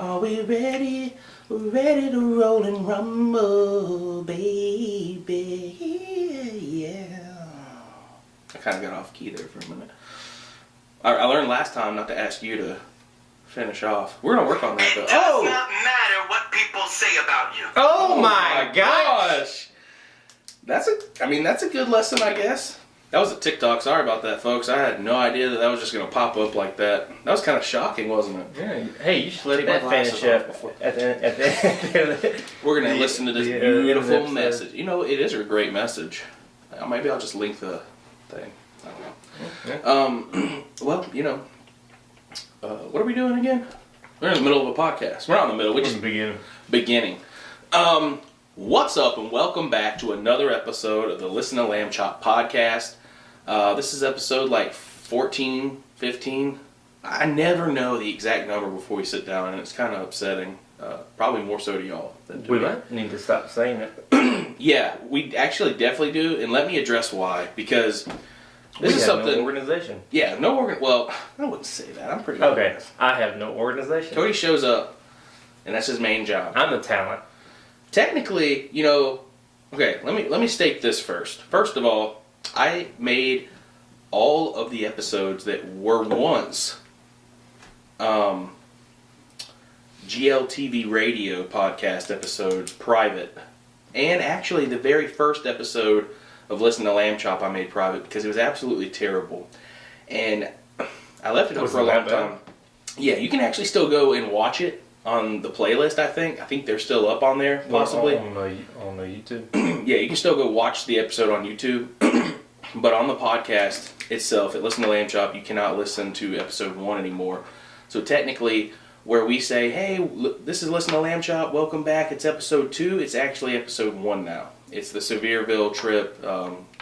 Are we ready? We're ready to roll and rumble, baby. Yeah. I kind of got off key there for a minute. I learned last time not to ask you to finish off. We're going to work on that, though. It does not matter what people say about you. Oh my gosh. That's a good lesson, I guess. That was a TikTok. Sorry about that, folks. I had no idea that was just going to pop up like that. That was kind of shocking, wasn't it? Yeah. Hey, you should let that finish up at the end. We're going to listen to this beautiful message. You know, it is a great message. Maybe I'll just link the thing. I don't know. Well, you know, what are we doing again? We're in the middle of a podcast. We're not in the middle. We're just beginning. What's up, and welcome back to another episode of the Listen to Lamb Chop podcast. This is episode like 14, 15. I never know the exact number before we sit down, and it's kind of upsetting. Probably more so to y'all than to me. We might need to stop saying it. Yeah, we actually definitely do, and let me address why. Because this is something. No organization. Yeah, well, I wouldn't say that. I'm pretty okay. honest. I have no organization. Cody shows up, and that's his main job. I'm the talent. Technically, you know, okay, let me state this first. First of all, I made all of the episodes that were once GLTV radio podcast episodes private. And actually the very first episode of Listen to Lamb Chop I made private because it was absolutely terrible. And I left it up for a long time. Yeah, you can actually still go and watch it on the playlist, I think they're still up on there, possibly. On the YouTube? Yeah, you can still go watch the episode on YouTube. But on the podcast itself, at Listen to Lamb Chop, you cannot listen to episode 1 anymore. So technically, where we say, hey, this is Listen to Lamb Chop, welcome back, it's episode 2, it's actually episode 1 now. It's the Sevierville trip.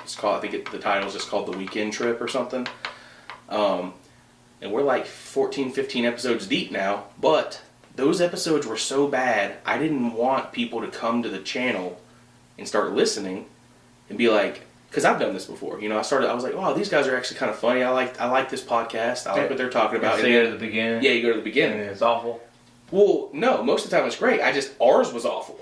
It's called, I think the title's just called The Weekend Trip or something. And we're like 14, 15 episodes deep now, but those episodes were so bad, I didn't want people to come to the channel and start listening and be like, because I've done this before, you know, I was like, wow, these guys are actually kind of funny, I like this podcast, I like what they're talking about. So you go to the beginning? Yeah, you go to the beginning. And it's awful? Well, no, most of the time it's great, ours was awful.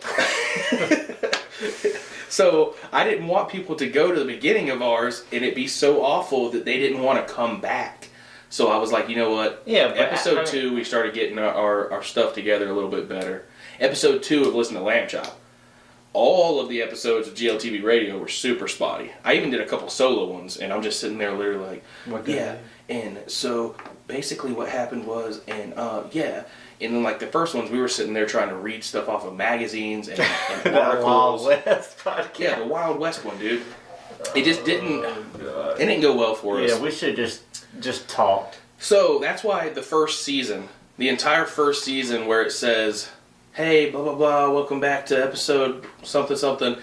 So, I didn't want people to go to the beginning of ours and it be so awful that they didn't want to come back. So I was like, you know what? Yeah, episode 2, we started getting our stuff together a little bit better. Episode 2 of Listen to Lamb Chop. All of the episodes of GLTV Radio were super spotty. I even did a couple solo ones, and I'm just sitting there literally like, yeah. And so basically what happened was, and yeah. And then like the first ones, we were sitting there trying to read stuff off of magazines and articles. The Wild West podcast. Yeah, the Wild West one, dude. It just didn't. It didn't go well for us. Yeah, we should just talked. So that's why the first season, the entire first season where it says, hey, blah, blah, blah, welcome back to episode something, something,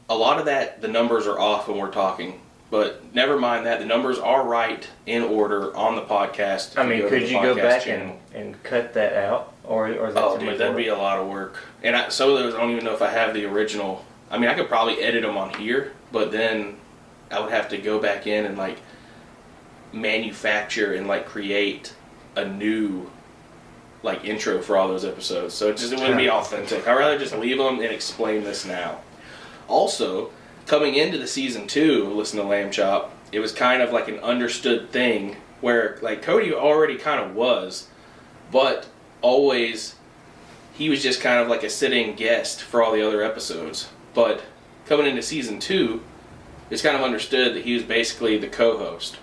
a lot of that, the numbers are off when we're talking. But never mind that, the numbers are right in order on the podcast. I mean, could you go back and cut that out? Or is that oh, dude, that'd be a lot of work. And some of those, I don't even know if I have the original. I mean, I could probably edit them on here, but then I would have to go back in and like manufacture and like create a new like intro for all those episodes, so it wouldn't be authentic. I'd rather just leave them and explain this now. Also, coming into the season 2 of Listen to Lamb Chop, it was kind of like an understood thing where like Cody already kind of was, but always he was just kind of like a sitting guest for all the other episodes. But coming into season 2, it's kind of understood that he was basically the co-host.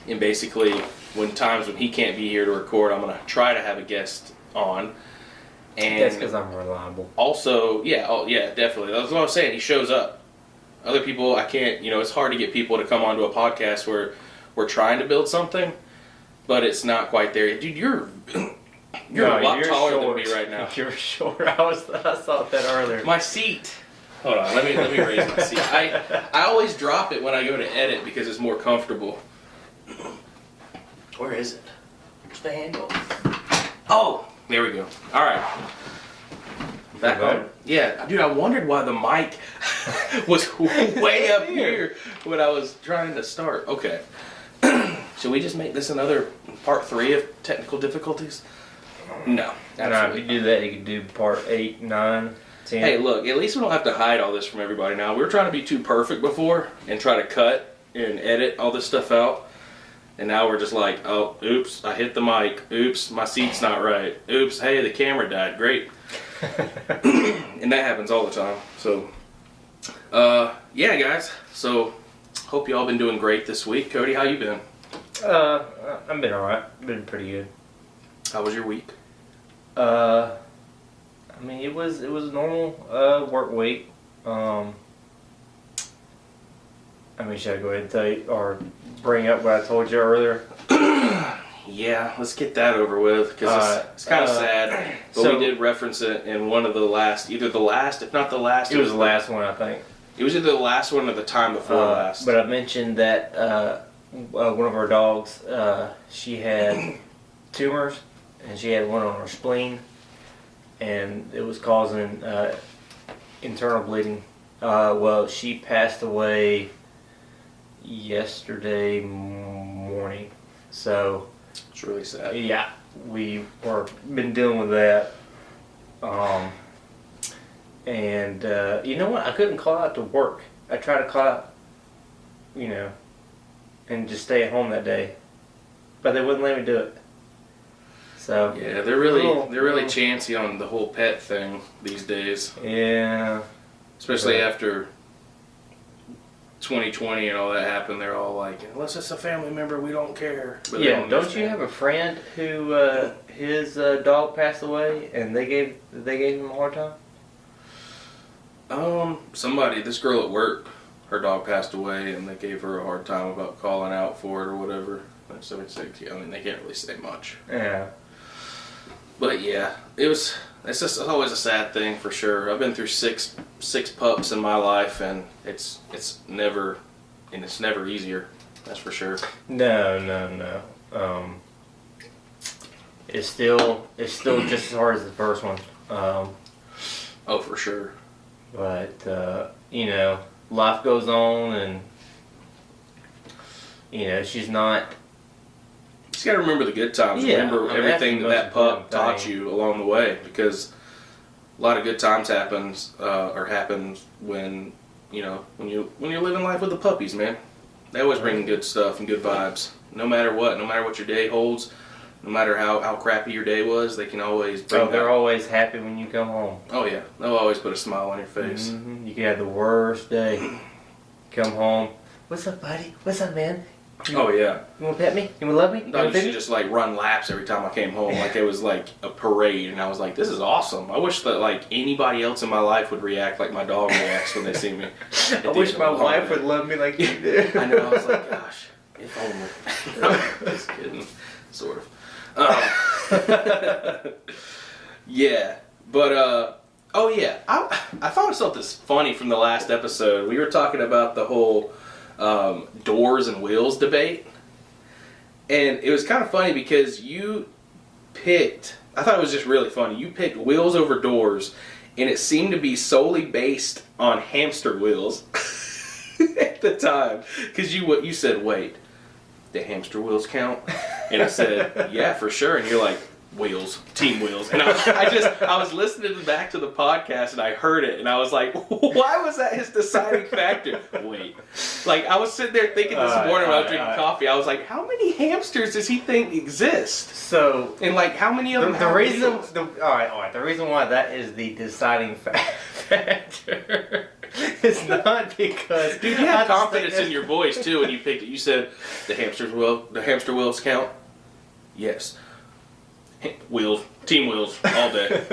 And basically, when he can't be here to record, I'm going to try to have a guest on. And that's because I'm reliable. Also, yeah, definitely. That's what I was saying. He shows up. Other people, I can't, you know, it's hard to get people to come onto a podcast where we're trying to build something, but it's not quite there. Dude, you're a lot taller than me right now. You're short. I saw that earlier. My seat. Hold on, let me raise my seat. I always drop it when I go to edit because it's more comfortable. Where is it? Where's the handle? Oh, there we go. All right. Back on. Yeah, dude, I wondered why the mic was way up here when I was trying to start. Okay. Should we just make this another part 3 of technical difficulties? No, No, if absolutely. you do that, you could do part 8, 9, 10. Hey, look, at least we don't have to hide all this from everybody now. We were trying to be too perfect before and try to cut and edit all this stuff out. And now we're just like, oh, oops, I hit the mic. Oops, my seat's not right. Oops, hey, the camera died. Great. And that happens all the time. So, yeah, guys. So, hope y'all been doing great this week. Cody, how you been? I've been alright. Been pretty good. How was your week? I mean, it was a normal work week. I mean, should I go ahead and tell you or bring up what I told you earlier? Yeah, let's get that over with because it's kind of sad. But so, we did reference it in one of the last, either the last, if not the last. It was the last one, I think. It was either the last one or the time before last. But I mentioned that one of our dogs, she had tumors, and she had one on her spleen, and it was causing internal bleeding. Well, she passed away yesterday morning, so It's really sad. yeah, we were been dealing with that. And you know what? I couldn't call out to work. I tried to call out, and just stay at home that day, but they wouldn't let me do it. So Yeah, they're really chancy on the whole pet thing these days. Yeah. Especially after 2020 and all that happened, they're all like, unless it's a family member, we don't care. But they Yeah, don't you have a friend who his dog passed away and they gave him a hard time? Somebody, this girl at work, her dog passed away and they gave her a hard time about calling out for it or whatever. So it's like, I mean, they can't really say much. Yeah. But yeah, it's always a sad thing for sure. I've been through six pups in my life, and it's never easier. That's for sure. No. It's still just as hard as the first one. Oh, for sure. But life goes on, and she's not. You just gotta remember the good times. Yeah, Remember everything that pup taught you along the way, because a lot of good times happens when when you're living life with the puppies, man. They always bring good stuff and good vibes. No matter what your day holds, no matter how crappy your day was, they can always bring. They're always happy when you come home. Oh yeah, they'll always put a smile on your face. Mm-hmm. You can have the worst day. Come home. What's up, buddy? What's up, man? Oh yeah. You want to pet me? You want to love me? I used to just like run laps every time I came home, like it was like a parade, and I was like, "This is awesome." I wish that like anybody else in my life would react like my dog reacts when they see me. I wish my wife would love me like you do. I know. I was like, "Gosh, if only." Just kidding, sort of. Yeah, but oh yeah, I thought of something funny from the last episode. We were talking about the whole doors and wheels debate, and it was kind of funny because you picked, I thought it was just really funny, you picked wheels over doors, and it seemed to be solely based on hamster wheels at the time, because you said, wait, the hamster wheels count? And I said, yeah, for sure. And you're like, wheels, team wheels. And I was listening back to the podcast and I heard it and I was like, why was that his deciding factor? Wait. Like, I was sitting there thinking this morning when I was drinking coffee, I was like, how many hamsters does he think exist? So, and like, how many of them have wheels? All right. The reason why that is the deciding factor is not because... Dude, you had confidence in your voice too when you picked it. You said, the hamster wheels count? Yes. Wheels, team wheels, all day.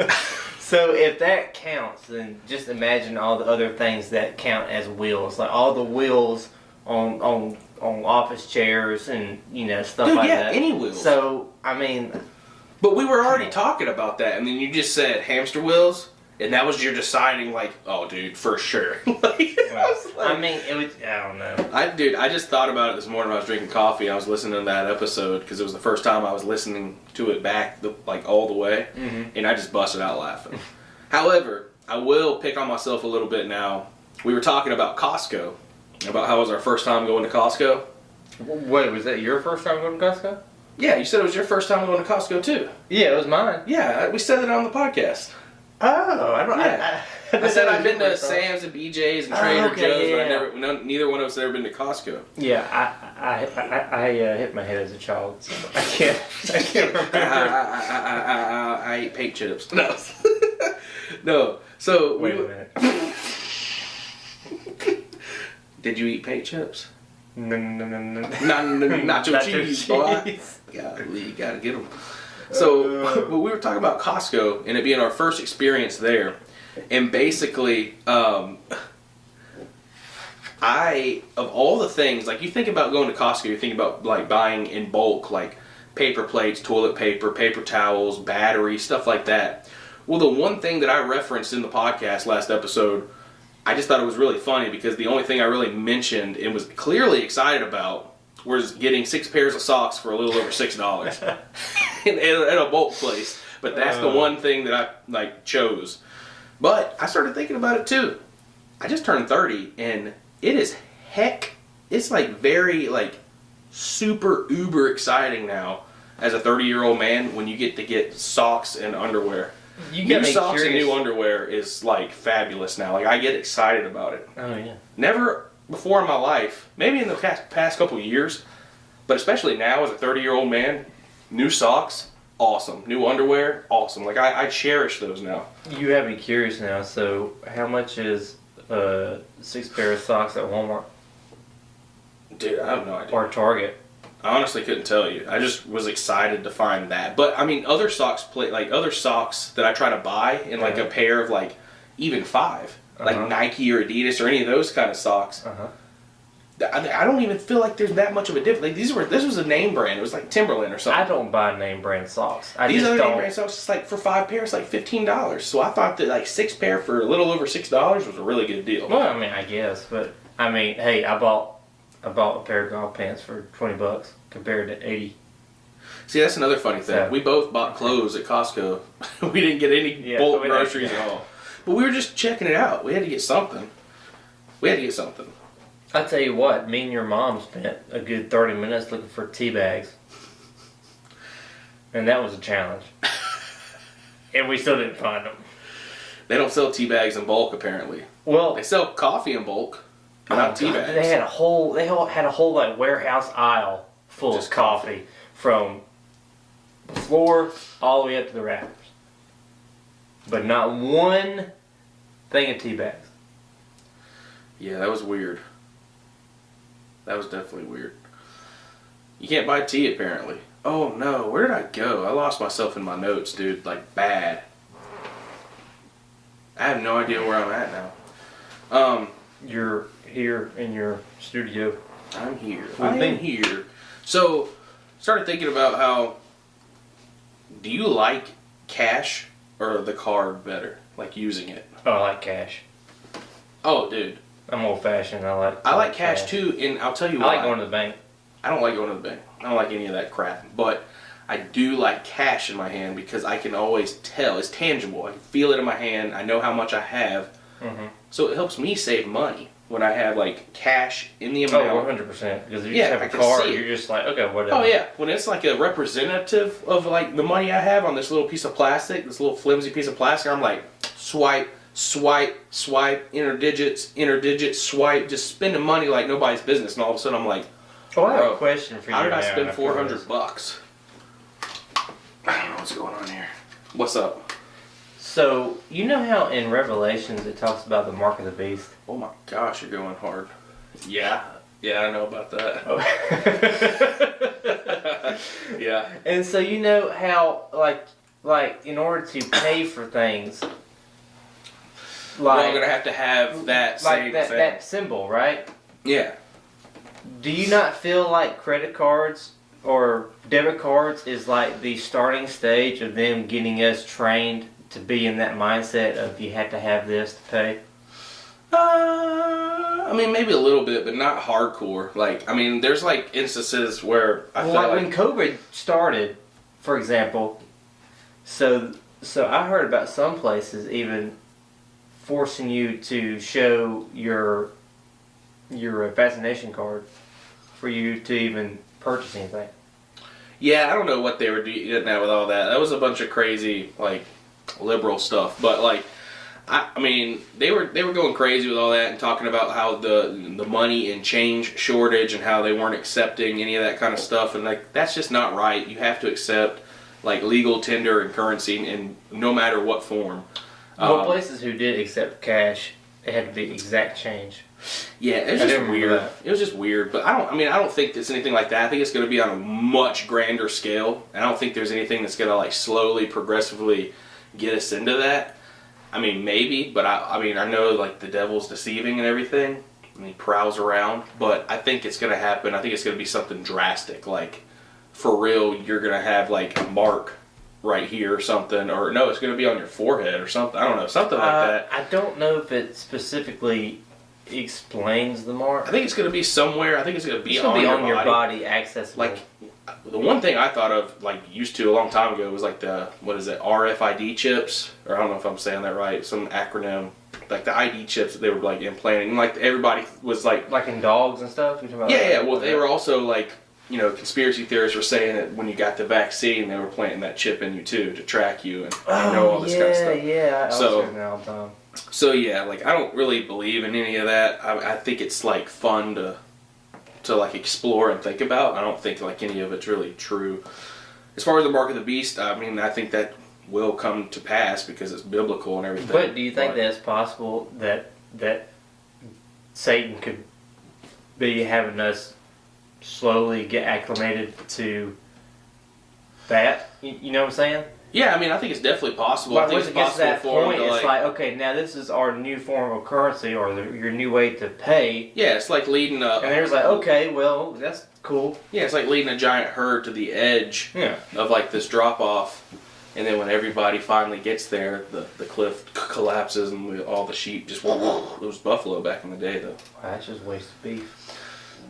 So if that counts, then just imagine all the other things that count as wheels, like all the wheels on office chairs and stuff like that. Yeah, any wheels. So I mean, but we were already talking about that, and then you just said hamster wheels, and that was your deciding, like, oh, dude, for sure. I mean, it was. I don't know. I just thought about it this morning when I was drinking coffee. I was listening to that episode because it was the first time I was listening to it back, like all the way, and I just busted out laughing. However, I will pick on myself a little bit now. We were talking about Costco, about how it was our first time going to Costco. Wait, was that your first time going to Costco? Yeah, you said it was your first time going to Costco too. Yeah, it was mine. Yeah, we said it on the podcast. Oh, I don't. Yeah. I said I've been to Sam's and BJ's and Trader Joe's, but neither one of us had ever been to Costco. Yeah, I hit my head as a child, so I can't remember. I ate paint chips. No, no. So Wait a minute. Did you eat paint chips? No. Nacho cheese, boy. Golly, you gotta get them. So, but we were talking about Costco and it being our first experience there, and basically, of all the things, like you think about going to Costco, you think about like buying in bulk, like paper plates, toilet paper, paper towels, batteries, stuff like that. Well, the one thing that I referenced in the podcast last episode, I just thought it was really funny because the only thing I really mentioned and was clearly excited about was getting 6 pairs of socks for a little over $6 at a bulk place. But that's the one thing that I chose. But I started thinking about it too. I just turned 30 and it is it's like very like super uber exciting now as a 30-year-old man when you get to get socks and underwear. New socks and new underwear is like fabulous now. Like I get excited about it. Oh yeah. Never before in my life, maybe in the past couple of years, but especially now as a 30-year-old man, new socks, awesome. New underwear, awesome. Like I cherish those now. You have me curious now. So how much is 6 pair of socks at Walmart? Dude, I have no idea. Or Target? I honestly couldn't tell you. I just was excited to find that. But I mean, other socks that I try to buy in like a pair of like even 5, like Nike or Adidas or any of those kind of socks. I don't even feel like there's that much of a difference. Like this was a name brand. It was like Timberland or something. I don't buy name brand socks. These other name brand socks, it's like for 5 pairs, like $15. So I thought that like 6 pair for a little over $6 was a really good deal. Well, I mean, I guess, but I mean, hey, I bought a pair of golf pants for $20 compared to $80. See, that's another funny thing. Yeah. We both bought clothes at Costco. We didn't get any bulk groceries at all. But we were just checking it out. We had to get something. I tell you what, me and your mom spent a good 30 minutes looking for tea bags. And that was a challenge. And we still didn't find them. They don't sell tea bags in bulk, apparently. Well, they sell coffee in bulk. Not tea bags. They had a whole like warehouse aisle full of coffee from the floor all the way up to the rafters, but not one thing of tea bags. Yeah, that was weird. That was definitely weird. You can't buy tea apparently. Oh no, where did I go? I lost myself in my notes, dude. Like bad. I have no idea where I'm at now. You're here in your studio. I'm here. I am here. So, started thinking about how, do you like cash or the card better? Like using it? Oh, I like cash. Oh, dude. I'm old fashioned. I like cash too, and I'll tell you why. I like going to the bank. I don't like going to the bank. I don't like any of that crap. But I do like cash in my hand because I can always tell. It's tangible. I can feel it in my hand. I know how much I have. Mm-hmm. So it helps me save money when I have like cash in the amount. Oh, 100%. Because if you just have a card, you're just like, okay, whatever. Oh yeah, when it's like a representative of like the money I have on this little piece of plastic, this little flimsy piece of plastic, I'm like, swipe, inner digits, swipe, just spending money like nobody's business, and all of a sudden I'm like, oh, I have a question for you. How did I spend $400? I don't know what's going on here. What's up? So, you know how in Revelations it talks about the mark of the beast? Oh my gosh, you're going hard. Yeah, I know about that. Oh. Yeah. And so you know how, like in order to pay for things, like, you're going to have that same thing. That symbol, right? Yeah. Do you not feel like credit cards or debit cards is like the starting stage of them getting us trained to be in that mindset of you have to have this to pay? I mean, maybe a little bit, but not hardcore. Like, I mean, there's like instances where I feel like when COVID started, for example, so I heard about some places even forcing you to show your vaccination card for you to even purchase anything. Yeah, I don't know what they were getting at with all that. That was a bunch of crazy, like, liberal stuff. But, like, I mean, they were going crazy with all that and talking about how the money and change shortage and how they weren't accepting any of that kind of stuff. And, like, that's just not right. You have to accept, like, legal tender and currency in no matter what form. Well, places who did accept cash, it had to be exact change. Yeah, it was just weird. It was just weird, but I don't think it's anything like that. I think it's going to be on a much grander scale. I don't think there's anything that's going to like slowly, progressively get us into that. I mean, maybe, but I know like the devil's deceiving and everything, and he prowls around. But I think it's going to happen. I think it's going to be something drastic, like for real. You're going to have like a mark right here or something, or no, it's going to be on your forehead or something. I don't know, something like that. I don't know if it specifically explains the mark. I think it's going to be somewhere. I think it's going to be on your body, accessible. Like the one thing I thought of, like used to a long time ago, was like the RFID chips, or I don't know if I'm saying that right, some acronym, like the ID chips that they were like implanting, and like everybody was like in dogs and stuff. You're talking about yeah. Well, they were also like, you know, conspiracy theorists were saying that when you got the vaccine, they were planting that chip in you too to track you and know all this kind of stuff. Yeah, I was hearing that all the time. So yeah, like I don't really believe in any of that. I think it's like fun to like explore and think about. I don't think like any of it's really true. As far as the mark of the beast, I mean, I think that will come to pass because it's biblical and everything. But do you think that it's possible that Satan could be having us slowly get acclimated to that? You know what I'm saying? Yeah, I mean, I think it's definitely possible. But I think once it's it gets to that possible point, it's like, okay, now this is our new form of currency or your new way to pay. Yeah, it's like leading a... And there's like, okay, well, that's cool. Yeah, it's like leading a giant herd to the edge of like this drop-off. And then when everybody finally gets there, the cliff collapses and all the sheep just... It was buffalo back in the day, though. Wow, that's just wasted beef.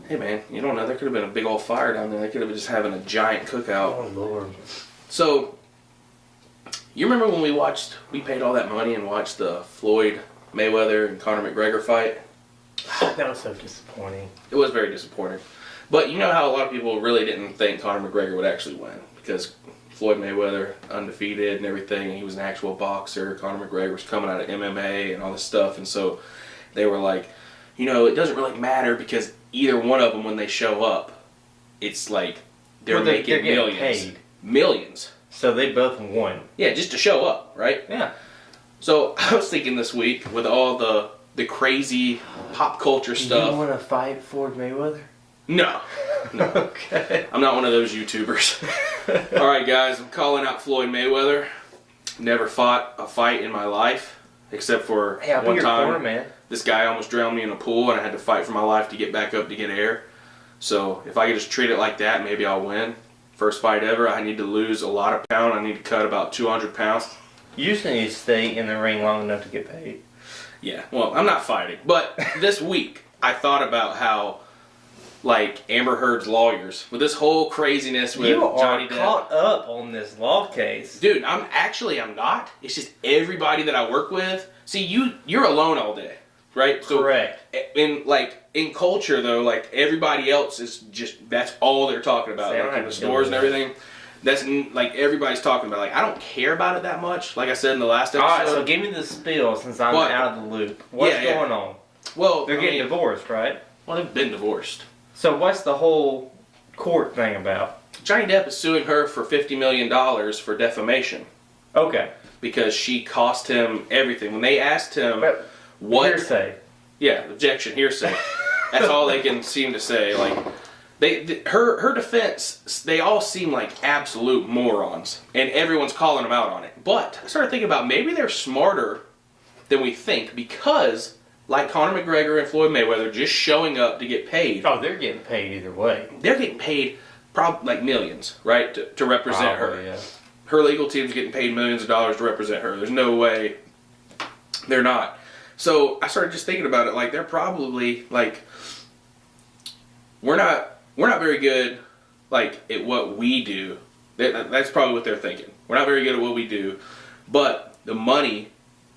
Hey, man, you don't know. There could have been a big old fire down there. They could have been just having a giant cookout. Oh, Lord. So... You remember when we paid all that money and watched the Floyd Mayweather and Conor McGregor fight? That was so disappointing. It was very disappointing. But you know how a lot of people really didn't think Conor McGregor would actually win because Floyd Mayweather, undefeated and everything, and he was an actual boxer. Conor McGregor was coming out of MMA and all this stuff, and so they were like, you know, it doesn't really matter because either one of them, when they show up, it's like they're making millions. Paid. Millions. So they both won. Yeah, just to show up, right? Yeah. So I was thinking this week with all the crazy pop culture stuff. You want to fight Floyd Mayweather? No. Okay. I'm not one of those YouTubers. All right, guys, I'm calling out Floyd Mayweather. Never fought a fight in my life except for one time. Corner, man. This guy almost drowned me in a pool, and I had to fight for my life to get back up to get air. So if I could just treat it like that, maybe I'll win. First fight ever, I need to lose a lot of pounds. I need to cut about 200 pounds. You just need to stay in the ring long enough to get paid. Yeah, well, I'm not fighting. But this week, I thought about how, like, Amber Heard's lawyers, with this whole craziness with Johnny Depp. You are caught up on this law case. Dude, I'm not. It's just everybody that I work with. See, you're alone all day, right? Correct. So, in culture, though, like, everybody else is just, that's all they're talking about. Like, in the stores and everything. That's, like, everybody's talking about. Like, I don't care about it that much, like I said in the last episode. Alright, so give me the spiel since I'm out of the loop. What's going on? Well, they're getting divorced, right? Well, they've been divorced. So what's the whole court thing about? Johnny Depp is suing her for $50 million for defamation. Okay. Because she cost him everything. When they asked him what... Hearsay. Yeah, objection, hearsay. That's all they can seem to say. Like, her defense, they all seem like absolute morons, and everyone's calling them out on it. But I started thinking about maybe they're smarter than we think because, like Conor McGregor and Floyd Mayweather, just showing up to get paid. Oh, they're getting paid either way. They're getting paid probably like millions, right, to represent her. Yeah. Her legal team's getting paid millions of dollars to represent her. There's no way they're not. So I started just thinking about it. Like, they're probably like, we're not very good, like, at what we do. That's probably what they're thinking. We're not very good at what we do, but the money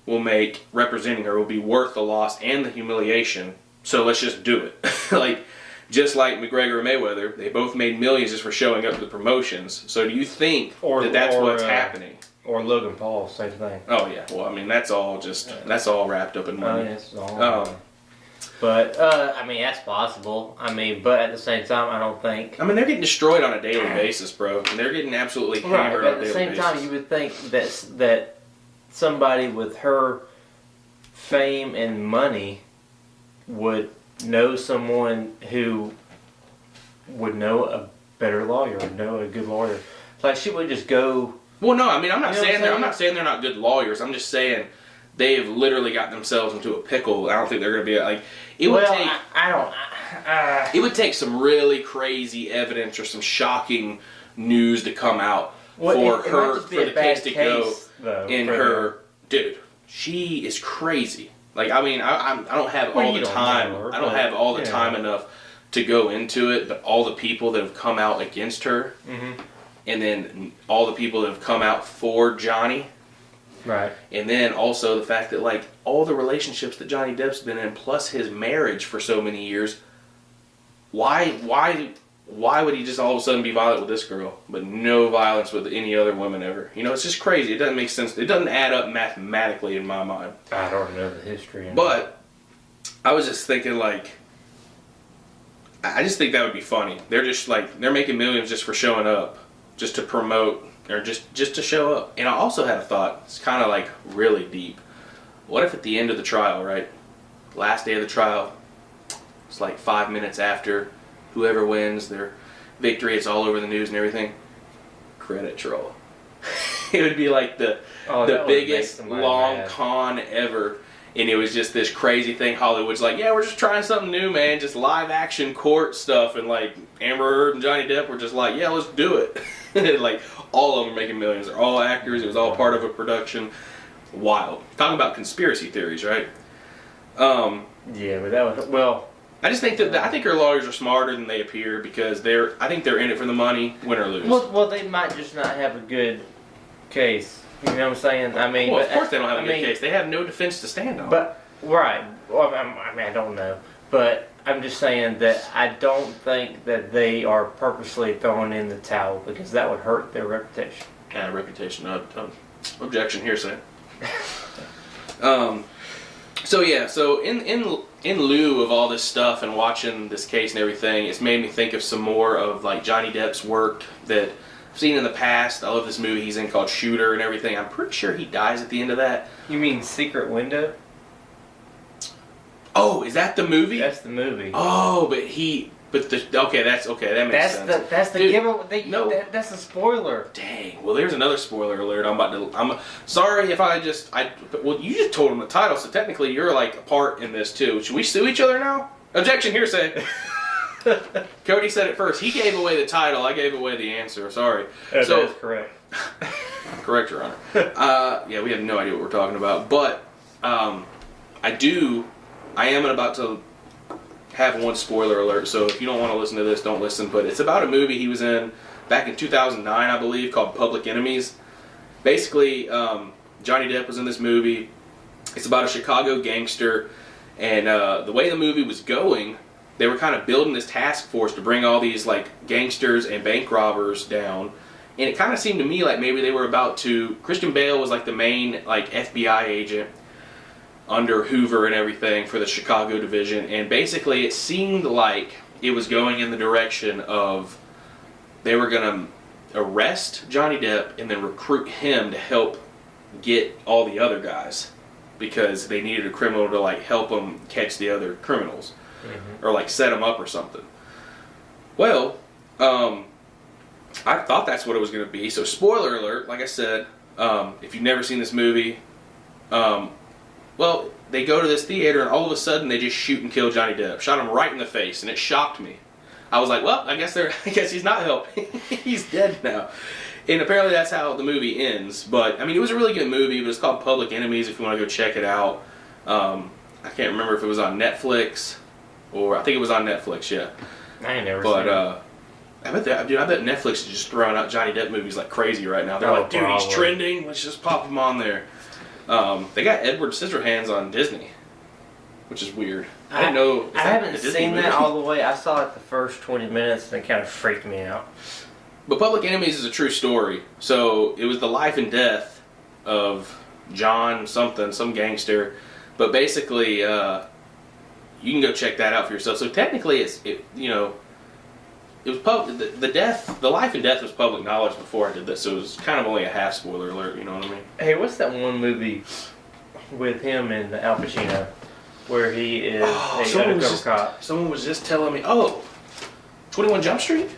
we'll make representing her will be worth the loss and the humiliation. So let's just do it. Like, Just like McGregor and Mayweather, they both made millions just for showing up to the promotions. So do you think that's what's happening? Or Logan Paul, same thing. Oh yeah, well I mean that's all wrapped up in money. It's all but I mean that's possible. I mean, but at the same time, I don't think. I mean they're getting destroyed on a daily basis, bro. And they're getting absolutely hammered on a daily basis. But at the same time, you would think that somebody with her fame and money would know someone who would know a better lawyer, or know a good lawyer. Like she would just go. Well, no, I mean I'm not saying they're not good lawyers. I'm just saying they have literally got themselves into a pickle. I don't think they're going to be like. It would take some really crazy evidence or some shocking news to come out for the case to go in her. Dude, she is crazy. Like, I mean, I don't have all the time. I don't have all the time enough to go into it, but all the people that have come out against her, and then all the people that have come out for Johnny. Right. And then also the fact that, like, all the relationships that Johnny Depp's been in, plus his marriage for so many years, why would he just all of a sudden be violent with this girl, but no violence with any other woman ever? You know, it's just crazy. It doesn't make sense. It doesn't add up mathematically in my mind. I don't know the history. But I was just thinking, like, I just think that would be funny. They're just, like, they're making millions just for showing up, just to promote, or just to show up. And I also had a thought. It's kind of, like, really deep. What if at the end of the trial, right, last day of the trial, it's like 5 minutes after whoever wins their victory, it's all over the news and everything. Credit troll. It would be like the biggest long con ever. And it was just this crazy thing. Hollywood's like, yeah, we're just trying something new, man. Just live action court stuff. And like Amber Heard and Johnny Depp were just like, yeah, let's do it. And like all of them are making millions. They're all actors. It was all part of a production. Wild. Talking about conspiracy theories, right? Yeah, but that was, well... I just think I think her lawyers are smarter than they appear, because I think they're in it for the money, win or lose. Well, they might just not have a good case. You know what I'm saying? I mean, well, of course they don't have a good case. They have no defense to stand on. But right. Well, I mean, I don't know, but I'm just saying that I don't think that they are purposely throwing in the towel, because that would hurt their reputation. Reputation. Objection. Hearsay. So yeah. So in lieu of all this stuff and watching this case and everything, it's made me think of some more of like Johnny Depp's work that I've seen in the past. I love this movie he's in called Shooter and everything. I'm pretty sure he dies at the end of that. You mean Secret Window? Oh, is that the movie? That's the movie. Oh, that makes sense. That's the giveaway. That's a spoiler. Dang. Well, there's another spoiler alert. I'm sorry if well, you just told him the title, so technically you're like a part in this too. Should we sue each other now? Objection, hearsay. Cody said it first. He gave away the title. I gave away the answer. Sorry. That is correct. Correct, Your Honor. Yeah, we have no idea what we're talking about, but I am about to have one spoiler alert, so if you don't want to listen to this, don't listen, but it's about a movie he was in back in 2009, I believe, called Public Enemies. Basically, Johnny Depp was in this movie. It's about a Chicago gangster, and the way the movie was going, they were kind of building this task force to bring all these like gangsters and bank robbers down, and it kind of seemed to me like maybe they were about to... Christian Bale was like the main like FBI agent under Hoover and everything for the Chicago division, and basically it seemed like it was going in the direction of they were going to arrest Johnny Depp and then recruit him to help get all the other guys, because they needed a criminal to like help them catch the other criminals, or like set them up or something. Well, I thought that's what it was going to be. So spoiler alert, like I said, if you've never seen this movie, well, they go to this theater and all of a sudden they just shoot and kill Johnny Depp. Shot him right in the face, and it shocked me. I was like, well, I guess he's not helping. He's dead now. And apparently that's how the movie ends. But I mean, it was a really good movie. But it's called Public Enemies if you want to go check it out. I can't remember if it was on Netflix, or I think it was on Netflix, yeah. I ain't never seen it. I bet Netflix is just throwing out Johnny Depp movies like crazy right now. They're like, dude, he's trending. Let's just pop him on there. They got Edward Scissorhands on Disney. which is weird. I didn't know. I haven't seen that all the way. I saw it the first 20 minutes and it kind of freaked me out. But Public Enemies is a true story. So it was the life and death of John something, some gangster. But basically, you can go check that out for yourself. So technically, it was the life and death was public knowledge before I did this. So it was kind of only a half spoiler alert. You know what I mean? Hey, what's that one movie with him and Al Pacino where he is a undercover cop? Someone was just telling me, 21 Jump Street?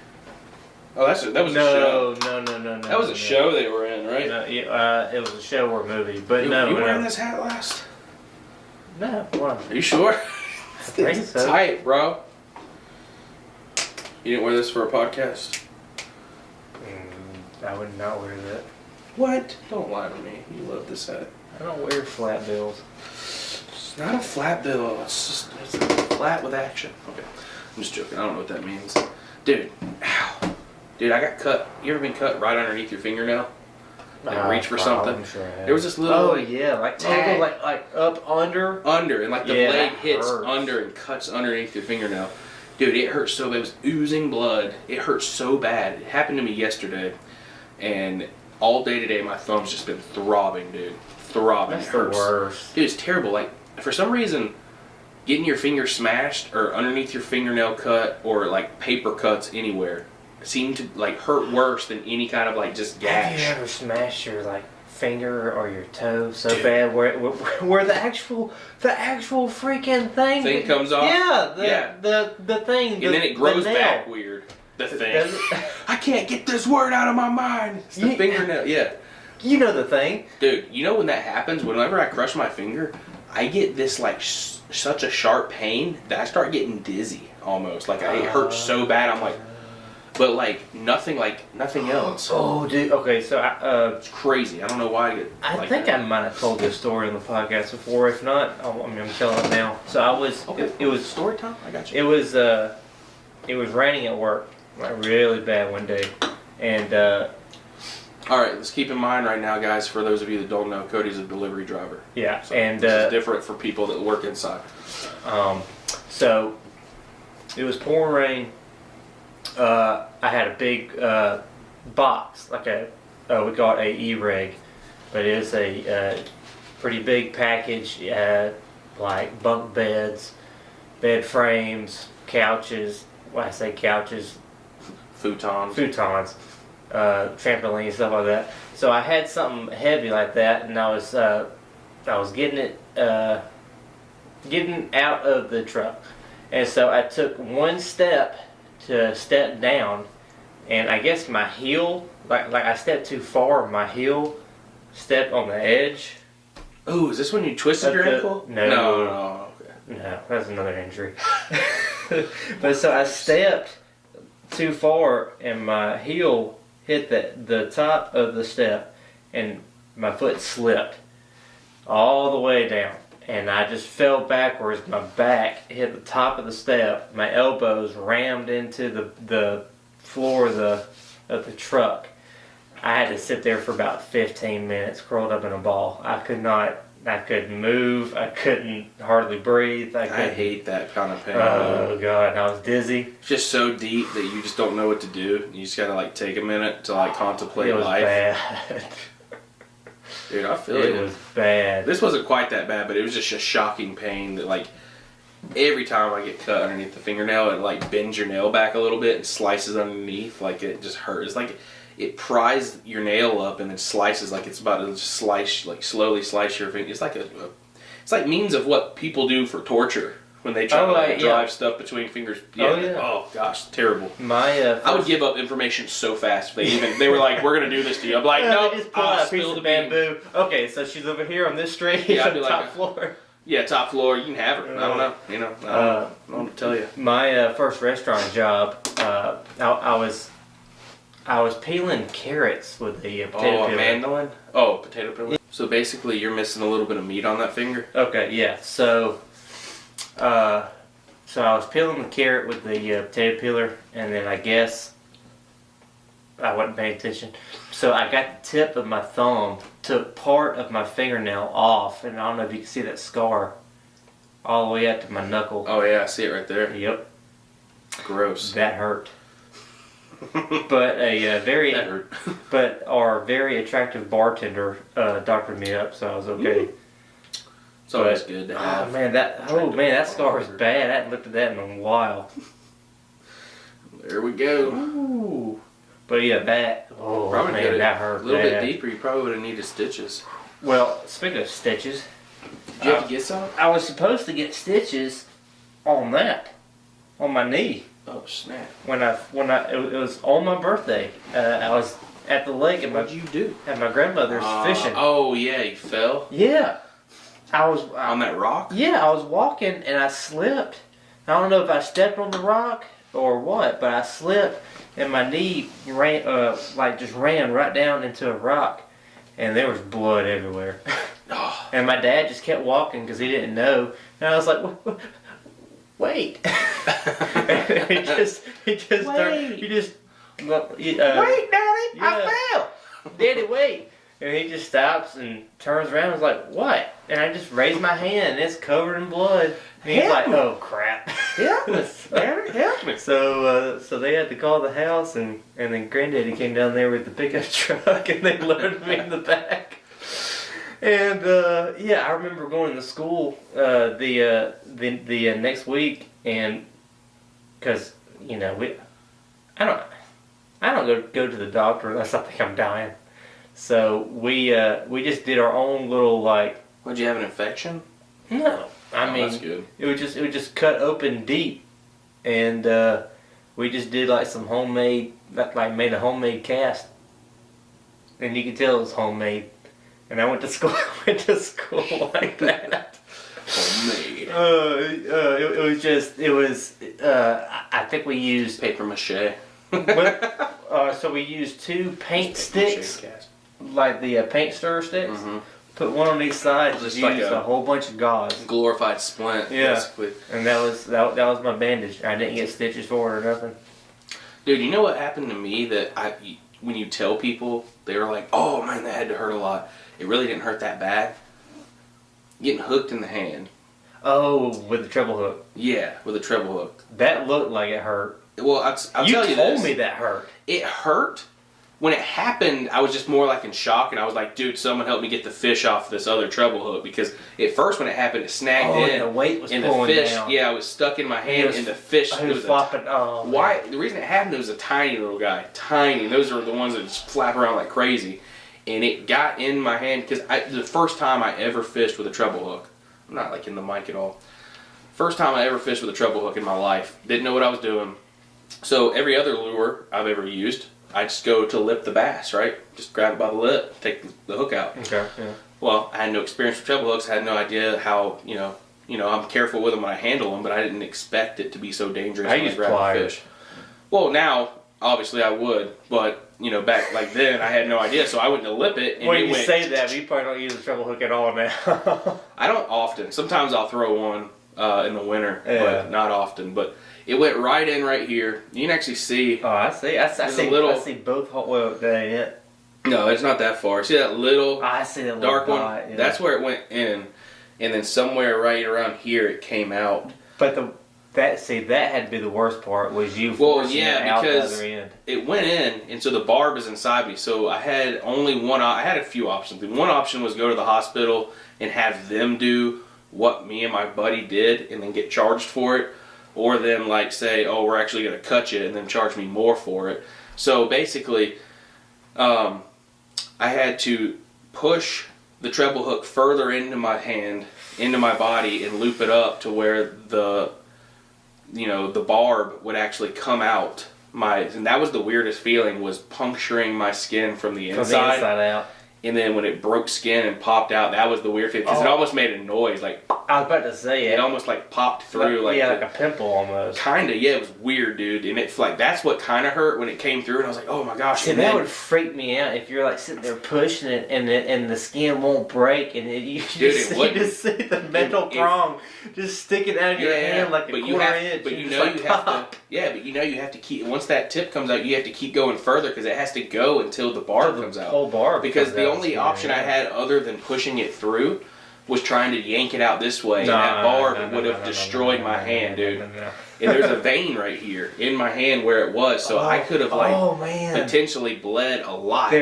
Oh, that was a show. No. That was a show they were in, right? No, it was a show or a movie, but You wearing this hat last? No, why? Are you sure? I think so. Tight, bro. You didn't wear this for a podcast? I would not wear that. What? Don't lie to me. You love this hat. I don't wear flat bills. It's not a flat bill. It's a flat with action. Okay. I'm just joking. I don't know what that means. Dude. Ow. Dude, I got cut. You ever been cut right underneath your fingernail? Like reach for something? Sure there was this little... Oh, yeah. Like tag. Like up under? Under. And like the blade hits under and cuts underneath your fingernail. Dude, it hurt so bad. It was oozing blood. It hurt so bad. It happened to me yesterday. And all day today, my thumb's just been throbbing, dude. Throbbing. That's it hurts. the worst. Dude, it's terrible. Like, for some reason, getting your finger smashed or underneath your fingernail cut or like paper cuts anywhere seem to like hurt worse than any kind of like just gash. Have you ever smashed your like finger or your toe so bad where the actual freaking thing comes off? Yeah, the thing. And then it grows back weird. The thing. I can't get this word out of my mind. It's the fingernail. Yeah. You know the thing. Dude, you know when that happens, whenever I crush my finger, I get this like such a sharp pain that I start getting dizzy almost. Like it hurts so bad. I'm like, but like nothing else. Oh, dude. Okay, so it's crazy. I don't know why. I think I might have told this story on the podcast before. If not, I'm telling it now. So I was. Okay. It was story time. I got you. It was raining at work, like really bad one day, and. All right, let's keep in mind right now, guys. For those of you that don't know, Cody's a delivery driver. Yeah, so and this is different for people that work inside. So it was pouring rain. I had a big box, like we call it a E-reg, but it is a pretty big package, like bunk beds, bed frames, couches. When I say couches, futons, trampoline, stuff like that. So I had something heavy like that, and I was getting out of the truck, and so I took one step to step down, and I guess my heel, like I stepped too far, my heel stepped on the edge. Oh, is this when you twisted your ankle? No. Okay. No, that's another injury. But so I stepped too far, and my heel hit the top of the step, and my foot slipped all the way down, and I just fell backwards. My back hit the top of the step. My elbows rammed into the floor of the truck. I had to sit there for about 15 minutes, curled up in a ball. I couldn't move. I couldn't hardly breathe. I hate that kind of pain. Oh God, I was dizzy. It's just so deep that you just don't know what to do. You just gotta like take a minute to like contemplate life. It was bad. Dude, I feel it. It was bad. This wasn't quite that bad, but it was just a shocking pain that like every time I get cut underneath the fingernail, it like bends your nail back a little bit and slices underneath. Like it just hurts. It's like it pries your nail up and then slices like it's about to just slice, like slowly slice your finger. It's like it's like means of what people do for torture when they try to drive stuff between fingers. Yeah. Oh gosh, terrible. I would give up information so fast if they were like, we're gonna do this to you. I'm like, no, just pull out a piece of bamboo. Okay, so she's over here on this street. Yeah, on the top floor. Yeah, top floor. You can have her. I don't know. You know, I don't know what to tell you. My first restaurant job, I was peeling carrots with the potato peeler. Oh, a mandolin? Oh, potato peeler. So basically, you're missing a little bit of meat on that finger. Okay, yeah. So I was peeling the carrot with the potato peeler, and then I guess I wasn't paying attention. So I got the tip of my thumb, took part of my fingernail off, and I don't know if you can see that scar all the way up to my knuckle. Oh yeah, I see it right there. Yep. Gross. That hurt. But That hurt. but our very attractive bartender doctored me up, so I was okay. It's always good to have. That scar is bad. I hadn't looked at that in a while. There we go. Ooh. But yeah, that. Oh Probably man, that hurt. A little bit bad. deeper. You probably would have needed stitches. Well, speaking of stitches, Did you have to get some? I was supposed to get stitches on my knee. Oh snap! It was on my birthday. I was at the lake and What'd you do? at my grandmother's fishing. Oh yeah, you fell Yeah, I was on that rock. Yeah, I was walking and I slipped. I don't know if I stepped on the rock or what, but I slipped and my knee ran right down into a rock, and there was blood everywhere. Oh. And my dad just kept walking because he didn't know, and I was like, wait. he just wait, Daddy, I fell. Daddy, wait. And he just stops and turns around and is like, what? And I just raised my hand and it's covered in blood. And he's like, oh crap. Help us, Daddy, help me. So they had to call the house, and then Granddaddy came down there with the pickup truck and they loaded me in the back. And I remember going to school the next week, and because I don't go to the doctor unless I think I'm dying. So we just did our own little like. Would you have an infection? No, I mean that's good. It would just cut open deep, and we just did like some homemade, made a homemade cast, and you could tell it was homemade. And I went to school like that. Homemade. I think we used Paper mache. so we used 2 paint sticks, like the paint stirrer sticks. Mm-hmm. Put one on each side. Just Just like used a whole bunch of gauze. Glorified splint. Yeah. Basically. And that was my bandage. I didn't get stitches for it or nothing. Dude, you know what happened to me that when you tell people, they were like, oh man, that had to hurt a lot. It really didn't hurt that bad. Getting hooked in the hand. Oh, with the treble hook. Yeah, with a treble hook. That looked like it hurt. Well, I'll tell you this. You told me that hurt. It hurt. When it happened, I was just more like in shock, and I was like, dude, someone help me get the fish off this other treble hook, because at first when it happened, it snagged in. And the weight was and pulling the fish, down. yeah, it was stuck in my hand, and the fish was flopping. Why? The reason it happened, it was a tiny little guy. Tiny. Those are the ones that just flap around like crazy. And it got in my hand, because the first time I ever fished with a treble hook, I'm not like in the mic at all. First time I ever fished with a treble hook in my life. Didn't know what I was doing. So every other lure I've ever used, I just go to lip the bass, right? Just grab it by the lip, take the hook out. Okay, yeah. Well, I had no experience with treble hooks. I had no idea how, I'm careful with them when I handle them, but I didn't expect it to be so dangerous I when use I grab a pliers. fish. Well, now, obviously I would, but, back like then, I had no idea, so I went to lip it, and When it you went, say that, you probably don't use a treble hook at all now. I don't often. Sometimes I'll throw one in the winter, Yeah. but not often. But it went right in right here. You can actually see. Oh, I see. I see both. Well, that ain't it. No, it's not that far. See that little Oh, I see that dark little one? dot, yeah. That's where it went in, and then somewhere right around here it came out. But that had to be the worst part, was you Well, forcing yeah, it out the because other end. it went in, and so the barb is inside me. So I had only one. I had a few options. One option was go to the hospital and have them do what me and my buddy did, and then get charged for it, or them like say, "Oh, we're actually going to cut you," and then charge me more for it. So basically, I had to push the treble hook further into my hand, into my body, and loop it up to where the barb would actually come out. And that was the weirdest feeling, was puncturing my skin from the inside. From the inside out. And then when it broke skin and popped out, that was the weird feeling, because it almost made a noise, like I was about to say it almost like popped through, like a pimple almost. Kinda, yeah, it was weird, dude. And it's like that's what kind of hurt when it came through, and I was like, oh my gosh. See, that would freak me out if you're like sitting there pushing it and the skin won't break, and you just see the metal prong just sticking out of your hand like a quarter inch. But you have to keep, once that tip comes out, you have to keep going further, because it has to go until the barb comes out. Whole barb. Because the only option I had other than pushing it through was trying to yank it out this way, and that barb would have destroyed my hand, dude. And there's a vein right here in my hand where it was, so I could have potentially bled a lot.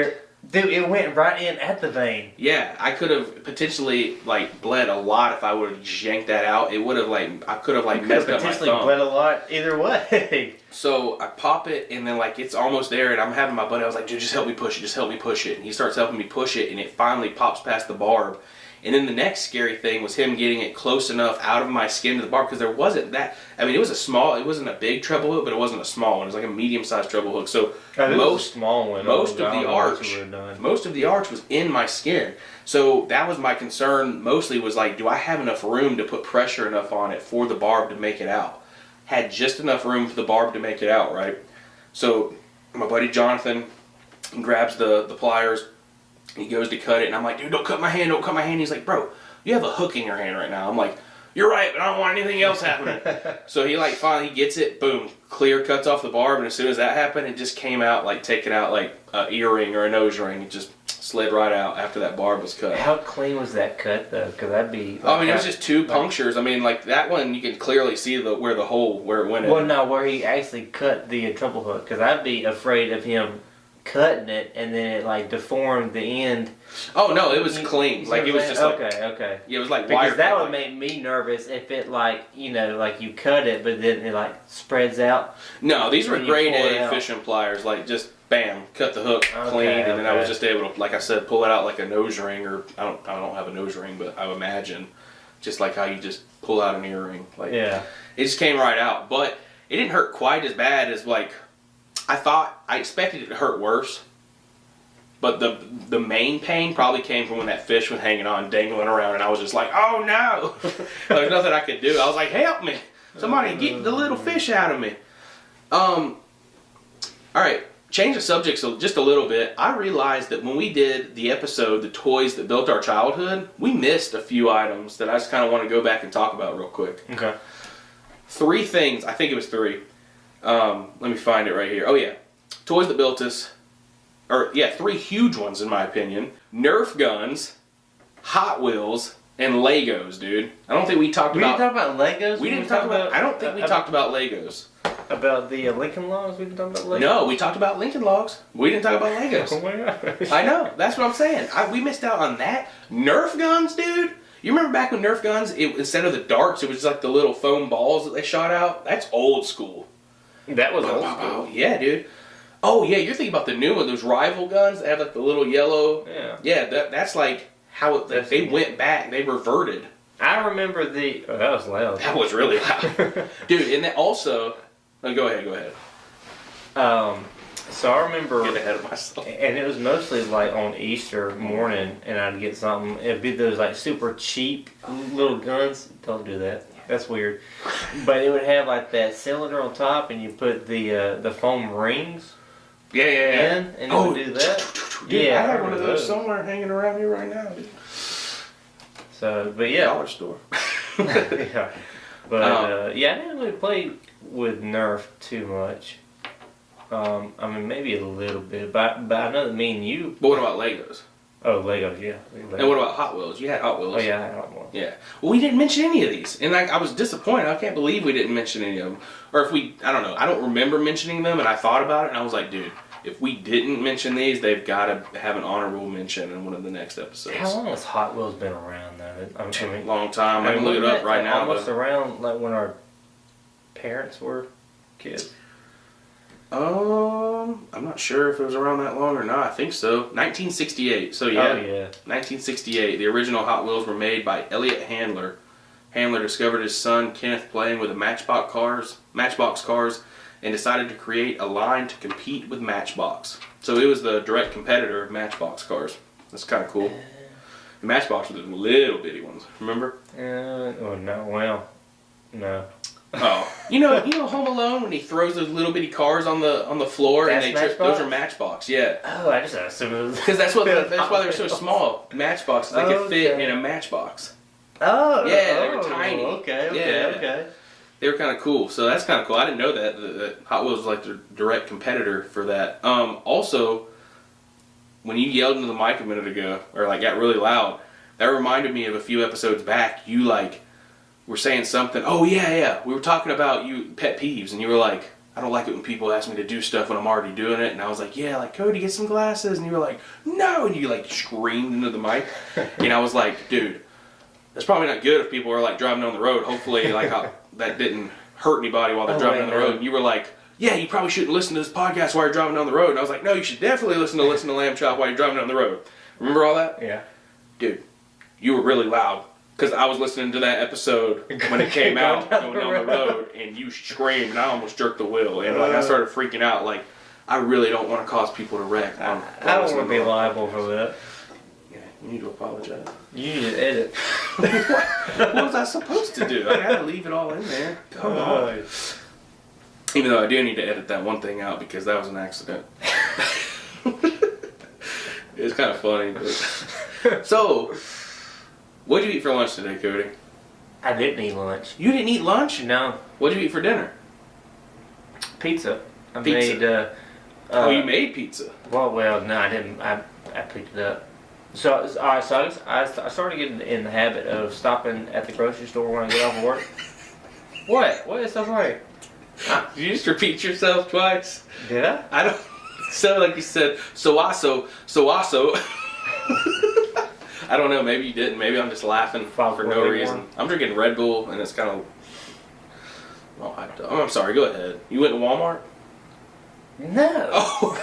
Dude, it went right in at the vein. Yeah, I could have potentially bled a lot if I would have just yanked that out. It would have I could have messed up my thumb. Potentially bled a lot either way. So I pop it, and then it's almost there, and I'm having my buddy. I was like, dude, just help me push it. Just help me push it. And he starts helping me push it, and it finally pops past the barb. And then the next scary thing was him getting it close enough out of my skin to the barb, because there wasn't that. I mean, it wasn't a big treble hook, but it wasn't a small one. It was like a medium-sized treble hook. So most of the arch was in my skin. So that was my concern. Mostly was do I have enough room to put pressure enough on it for the barb to make it out? Had just enough room for the barb to make it out, right? So my buddy Jonathan grabs the pliers. He goes to cut it, and I'm like, dude, don't cut my hand, don't cut my hand. He's like, bro, you have a hook in your hand right now. I'm like, you're right, but I don't want anything else happening. So he finally gets it, boom, clear, cuts off the barb, and as soon as that happened, it just came out taking out an earring or a nose ring. It just slid right out after that barb was cut. How clean was that cut, though? Because that'd be... it was just two punctures. I mean, that one, you can clearly see where it went in. Well, no, where he actually cut the treble hook, because I'd be afraid of him cutting it and then it deformed the end. Oh no, it was clean. It was just okay. Yeah, it was because that would make me nervous if it you cut it but then it spreads out. No, these were grade A fishing pliers. Just bam, cut the hook clean, and then I was just able to, like I said, pull it out like a nose ring, or I don't have a nose ring, but I would imagine just like how you just pull out an earring. It just came right out, but it didn't hurt quite as bad as I expected it to hurt worse, but the main pain probably came from when that fish was hanging on, dangling around, and I was just like, oh no! There's nothing I could do. I was like, help me! Somebody get the little fish out of me! Alright, change the subject just a little bit. I realized that when we did the episode, The Toys That Built Our Childhood, we missed a few items that I just kind of want to go back and talk about real quick. Okay. 3 things, I think it was 3. Let me find it right here. Oh yeah, Toys That Built Us, 3 huge ones in my opinion. Nerf guns, Hot Wheels, and Legos, dude. I don't think we talked about... We didn't talk about Legos? We didn't talk about... I don't think we talked about Legos. About the Lincoln Logs? We didn't talk about Legos? No, we talked about Lincoln Logs. We didn't talk about Legos. Oh my gosh. I know, that's what I'm saying. We missed out on that. Nerf guns, dude? You remember back when Nerf guns, instead of the darts, it was the little foam balls that they shot out? That's old school. That was old school. Oh, yeah, dude. Oh, yeah, you're thinking about the new one, those rival guns that have the little yellow... Yeah. Yeah, that's how they went back. They reverted. I remember the... Oh, that was loud. That was really loud. Dude, and then also... Oh, go ahead. So I remember... Get ahead of myself. And it was mostly on Easter morning, and I'd get something. It'd be those super cheap little guns. Don't do that. That's weird. But it would have that cylinder on top, and you put the foam rings in, and it would do that. Dude, I have one of those somewhere hanging around here right now, dude. So, but yeah. Dollar store. Yeah. But, I didn't really play with Nerf too much. I mean, maybe a little bit, but I know that me and you... But what about Legos? Oh, Legos, yeah. Legos. And what about Hot Wheels? You had Hot Wheels. Oh, yeah, I had Hot Wheels. Yeah. Well, we didn't mention any of these. And I was disappointed. I can't believe we didn't mention any of them. Or if I don't know. I don't remember mentioning them, and I thought about it, and I was like, dude, if we didn't mention these, they've got to have an honorable mention in one of the next episodes. How long has Hot Wheels been around, though? I mean, long time. I can look it up right now. Almost around when our parents were kids. I'm not sure if it was around that long or not. I think so. 1968. So yeah. Oh, yeah. 1968. The original Hot Wheels were made by Elliot Handler. Handler discovered his son Kenneth playing with the Matchbox cars, and decided to create a line to compete with Matchbox. So it was the direct competitor of Matchbox cars. That's kind of cool. The Matchbox were the little bitty ones. Remember? No. Oh, you know Home Alone when he throws those little bitty cars on the floor and they trip. Those are Matchbox, yeah. Oh, I just assumed it was because that's why they're so small. Matchboxes they could fit in a matchbox. Oh, yeah, they were tiny. Okay. They were kind of cool, so that's kind of cool. I didn't know that Hot Wheels was the direct competitor for that. Also, when you yelled into the mic a minute ago, or got really loud, that reminded me of a few episodes back. You like were saying something. Oh yeah. We were talking about you pet peeves, and you were like, I don't like it when people ask me to do stuff when I'm already doing it. And I was like, yeah, like Cody, get some glasses. And you were like, no, and you like screamed into the mic. And I was like, dude, that's probably not good if people are like driving down the road. Hopefully, like that didn't hurt anybody while they're driving down the road. And you were like, yeah, you probably shouldn't listen to this podcast while you're driving down the road. And I was like, no, you should definitely listen to Lamb Chop while you're driving down the road. Remember all that? Yeah. Dude, you were really loud. Because I was listening to that episode when it came out, going down the road, and you screamed, and I almost jerked the wheel. And like I started freaking out, like, I really don't want to cause people to wreck. I don't want to be liable for that. Yeah, you need to apologize. You need to edit. What was I supposed to do? I had to leave it all in there. Come on. Even though I do need to edit that one thing out because that was an accident. It was kind of funny. But... So, what did you eat for lunch today, Cody? I didn't eat lunch. You didn't eat lunch? No. What did you eat for dinner? Pizza. I Pizza. made. Oh, you made pizza? Well, no, I didn't. I picked it up. So I started getting in the habit of stopping at the grocery store when I get off of work. What? What is so funny? Did you just repeat yourself twice? Did I? I don't. Sound like you said so-aso. I don't know. Maybe you didn't. Maybe I'm just laughing for no reason. I'm drinking Red Bull, and it's kind of. Oh, I'm sorry. Go ahead. You went to Walmart? No. Oh.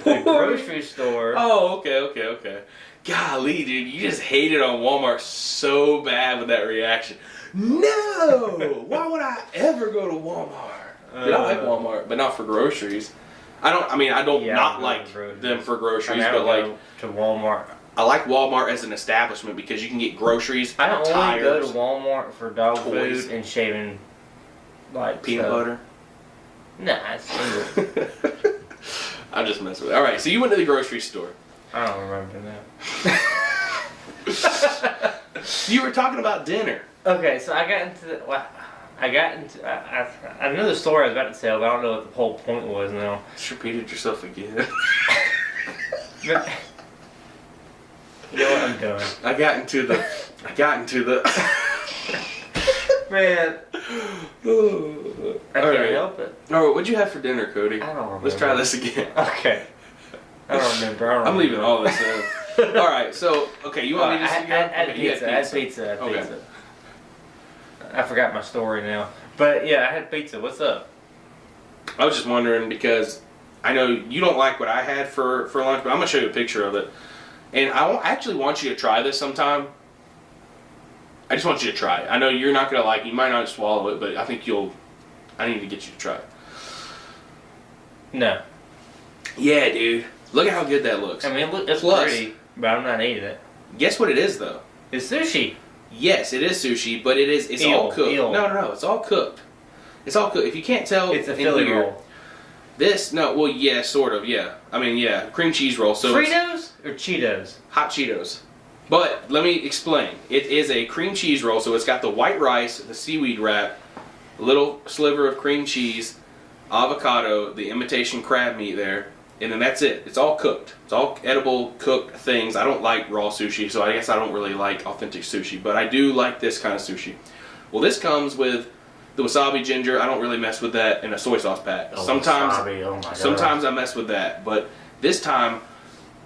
The grocery store. Oh, okay. Golly, dude, you just hated on Walmart so bad with that reaction. No! Why would I ever go to Walmart? Dude, I like Walmart, but not for groceries. I don't not like them for groceries, but like to Walmart. I like Walmart as an establishment because you can get groceries. I don't only go to tires, Walmart for dog toys, food and shaving, like peanut butter. Nah, it's single. I'm just messing with it. All right, so you went to the grocery store. I don't remember that. You were talking about dinner. Okay, so I know the story I was about to tell, but I don't know what the whole point was now. Just repeated yourself again. You know what I'm doing? I got into the Man. I can't help it. All right, what'd you have for dinner, Cody? I don't remember. Let's try this again. Okay. I don't remember. I'm leaving all this in. All right, so, okay, you want me to just... I had pizza. Pizza. I forgot my story now. But yeah, I had pizza. What's up? I was just wondering because I know you don't like what I had for lunch, but I'm going to show you a picture of it. And I actually want you to try this sometime. I just want you to try it. I know you're not going to like it. You might not swallow it, but I think I need to get you to try it. No. Yeah, dude. Look at how good that looks. I mean, it's pretty, but I'm not eating it. Guess what it is, though? It's sushi. Yes, it is sushi, but it's all cooked. No, it's all cooked. It's all cooked. If you can't tell, it's a Philly roll. Yeah, sort of, yeah. I mean, yeah, cream cheese roll. So Fritos or Cheetos? Hot Cheetos. But let me explain. It is a cream cheese roll, so it's got the white rice, the seaweed wrap, a little sliver of cream cheese, avocado, the imitation crab meat there, and then that's it. It's all cooked. It's all edible, cooked things. I don't like raw sushi, so I guess I don't really like authentic sushi, but I do like this kind of sushi. Well, this comes with the wasabi ginger. I don't really mess with that in a soy sauce pack. Wasabi, oh my God. Sometimes I mess with that, but this time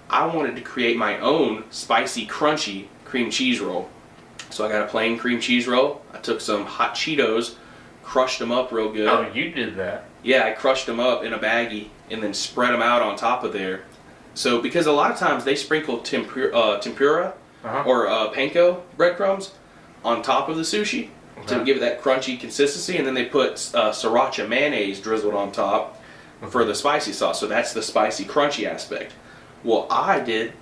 I wanted to create my own spicy, crunchy cream cheese roll. So I got a plain cream cheese roll. I took some hot Cheetos, crushed them up real good. Oh, you did that? Yeah, I crushed them up in a baggie and then spread them out on top of there. So because a lot of times they sprinkle tempura or panko breadcrumbs on top of the sushi to give it that crunchy consistency, and then they put sriracha mayonnaise drizzled on top for the spicy sauce. So that's the spicy, crunchy aspect. Well, I did,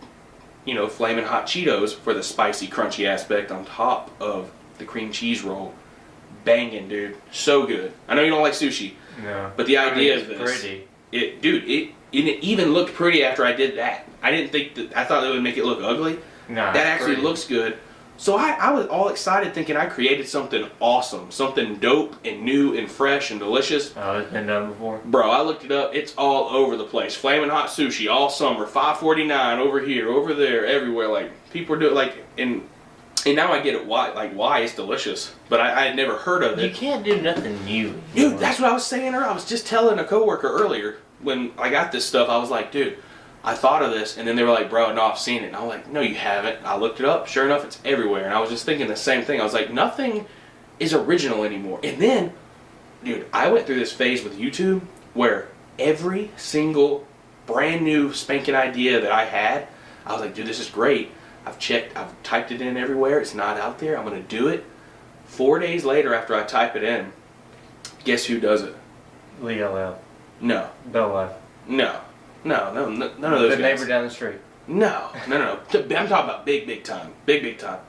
Flamin' Hot Cheetos for the spicy, crunchy aspect on top of the cream cheese roll. Banging, dude. So good. I know you don't like sushi, but the idea of this, pretty. It even looked pretty after I did that. I didn't think that. I thought it would make it look ugly. Nah, that actually pretty. looks good. So I was all excited thinking I created something awesome, something dope and new and fresh and delicious. Oh, it's been done before? Bro, I looked it up. It's all over the place. Flamin' Hot Sushi all summer, $5.49 over here, over there, everywhere. Like, people are doing, like, and now I get it why it's delicious. But I had never heard of it. You can't do nothing new. Dude, that's what I was saying earlier. I was just telling a coworker earlier when I got this stuff. I was like, dude, I thought of this, and then they were like, bro, no, I've seen it. And I was like, no, you haven't. I looked it up. Sure enough, it's everywhere. And I was just thinking the same thing. I was like, nothing is original anymore. And then, dude, I went through this phase with YouTube where every single brand new spanking idea that I had, I was like, dude, this is great. I've typed it in everywhere. It's not out there. I'm going to do it. 4 days later after I type it in, guess who does it? L.T.L. No. Bell Life. No, none of those The guys. neighbor down the street. No. I'm talking about big time. Big time.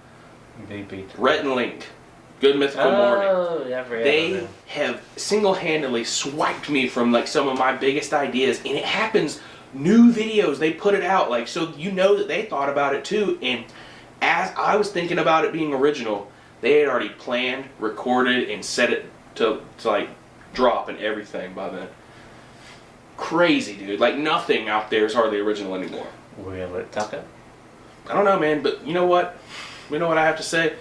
BP. Rhett and Link. Good Mythical Morning. Oh, yeah, I forgot They about have single-handedly swiped me from like some of my biggest ideas, and it happens. New videos, they put it out, like, so you know that they thought about it too. And as I was thinking about it being original, they had already planned, recorded, and set it to like drop and everything by then. Crazy, dude. Like, nothing out there is hardly original anymore. Will it taco? I don't know, man, but you know what? You know what I have to say?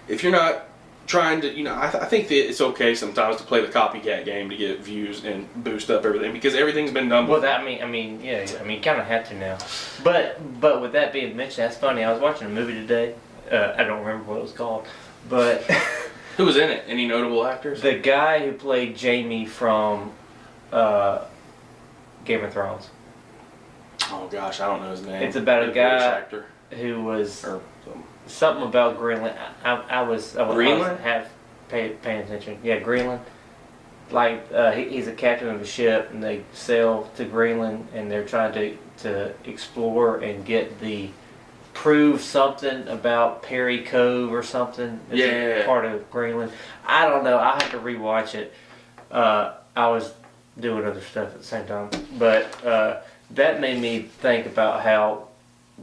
If you're not trying to, I think that it's okay sometimes to play the copycat game to get views and boost up everything, because everything's been done before. Well, you kind of have to now. But with that being mentioned, that's funny. I was watching a movie today. I don't remember what it was called, but who was in it? Any notable actors? The guy who played Jaime from Game of Thrones. Oh gosh, I don't know his name. It's about a guy actor who was or something about Greenland. I was Greenland? paying attention. Yeah, Greenland. Like he's a captain of a ship, and they sail to Greenland, and they're trying to explore and get prove something about Perry Cove or something. It's part of Greenland. I don't know. I have to rewatch it. I was doing other stuff at the same time, but that made me think about how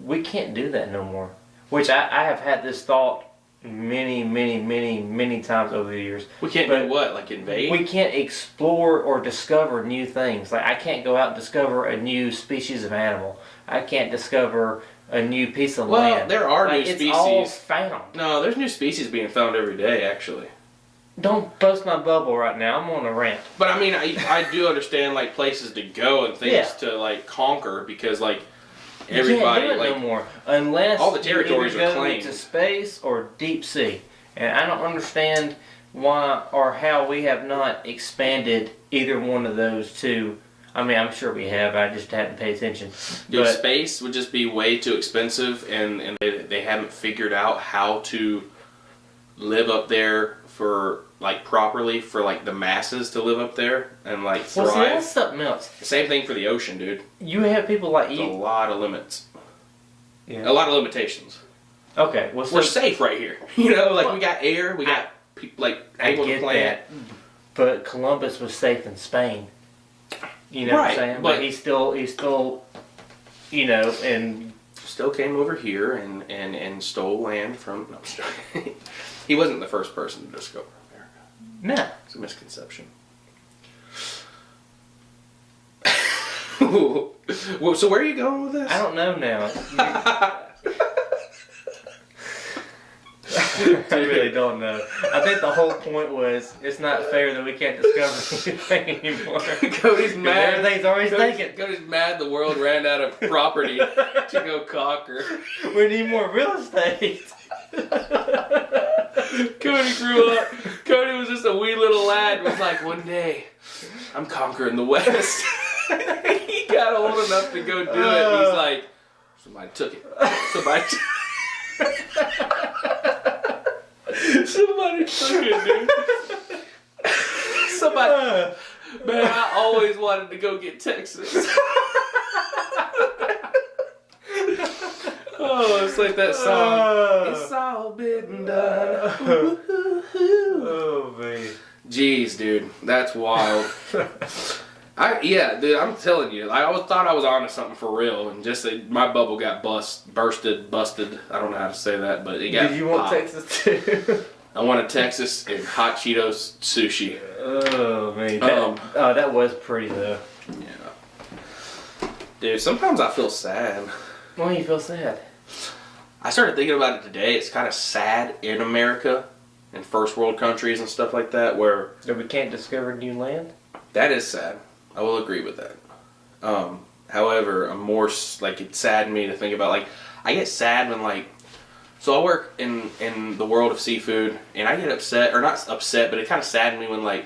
we can't do that no more. Which I have had this thought many times over the years. We can't do what? Like invade? We can't explore or discover new things. Like, I can't go out and discover a new species of animal. I can't discover a new piece of land. Well, there are new species. It's all found. No, there's new species being found every day, actually. Don't bust my bubble right now. I'm on a rant. But I mean, I do understand like places to go and things to like conquer, because like everybody you can't do it no more unless all the territories you are either go claimed to space or deep sea, and I don't understand why or how we have not expanded either one of those two. I mean, I'm sure we have. I just haven't paid attention. Dude, space would just be way too expensive, and they haven't figured out how to live up there for like properly for like the masses to live up there and like thrive. Well, see, that's something else. Same thing for the ocean, dude. You have people like There's a lot of limits. Yeah. A lot of limitations. Okay, well, we're safe right here. You know, like we got air, we got people like able to plant. That, but Columbus was safe in Spain. You know what I'm saying? But he's still, you know, and still came over here and stole land from. No, I'm joking. He wasn't the first person to discover America. No, it's a misconception. Well, so where are you going with this? I don't know now. I really don't know. I think the whole point was it's not fair that we can't discover anything anymore. Cody's mad. Everything's always taken. Cody's mad the world ran out of property to go conquer. We need more real estate. Cody grew up. Cody was just a wee little lad. Was like, one day, I'm conquering the West. He got old enough to go do it. And he's like, somebody took it. Somebody took it, dude. Somebody. Man, I always wanted to go get Texas. Oh, it's like that song. It's all been done. Oh, man. Jeez, dude. That's wild. Yeah, dude, I'm telling you, I always thought I was onto something for real, and just my bubble got busted. I don't know how to say that, but it got. Did you want popped. Texas too? I wanted Texas and hot Cheetos sushi. Oh man, that was pretty though. Yeah, dude. Sometimes I feel sad. Why do you feel sad? I started thinking about it today. It's kind of sad in America, in first world countries and stuff like that, where that we can't discover new land. That is sad. I will agree with that. However, I'm more like it saddened me to think about. Like, I get sad when so I work in the world of seafood, and I get upset, or not upset, but it kind of saddened me when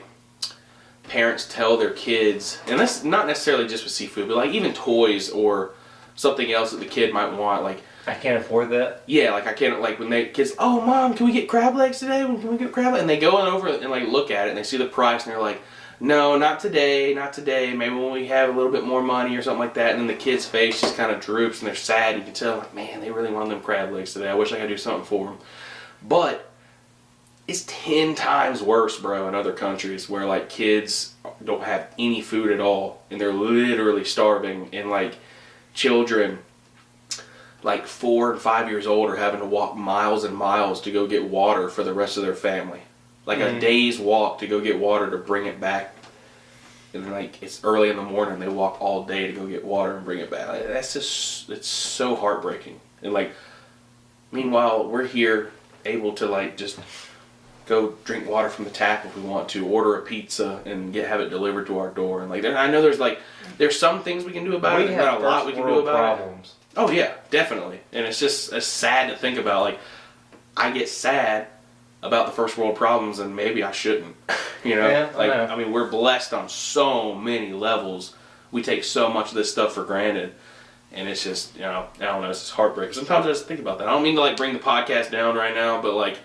parents tell their kids, and that's not necessarily just with seafood, but even toys or something else that the kid might want, I can't afford that. Yeah, I can't, when kids, oh mom, can we get crab legs today? Can we get crab legs? And they go over and look at it and they see the price and they're like, no, not today, not today. Maybe when we have a little bit more money or something like that. And then the kid's face just kind of droops and they're sad. You can tell, man, they really want them crab legs today. I wish I could do something for them. But it's 10 times worse, bro, in other countries where kids don't have any food at all and they're literally starving, and children 4 and 5 years old are having to walk miles and miles to go get water for the rest of their family. A day's walk to go get water to bring it back. And then it's early in the morning, they walk all day to go get water and bring it back. That's just, it's so heartbreaking. And meanwhile, we're here able to just go drink water from the tap if we want to, order a pizza and have it delivered to our door. And I know there's some things we can do about it, but not a lot we can do about it. Oh yeah, definitely. And it's sad to think about. I get sad about the first world problems, and maybe I shouldn't. Yeah, I mean, we're blessed on so many levels. We take so much of this stuff for granted, and it's just, I don't know, it's just heartbreaking. Sometimes I just think about that. I don't mean to bring the podcast down right now, but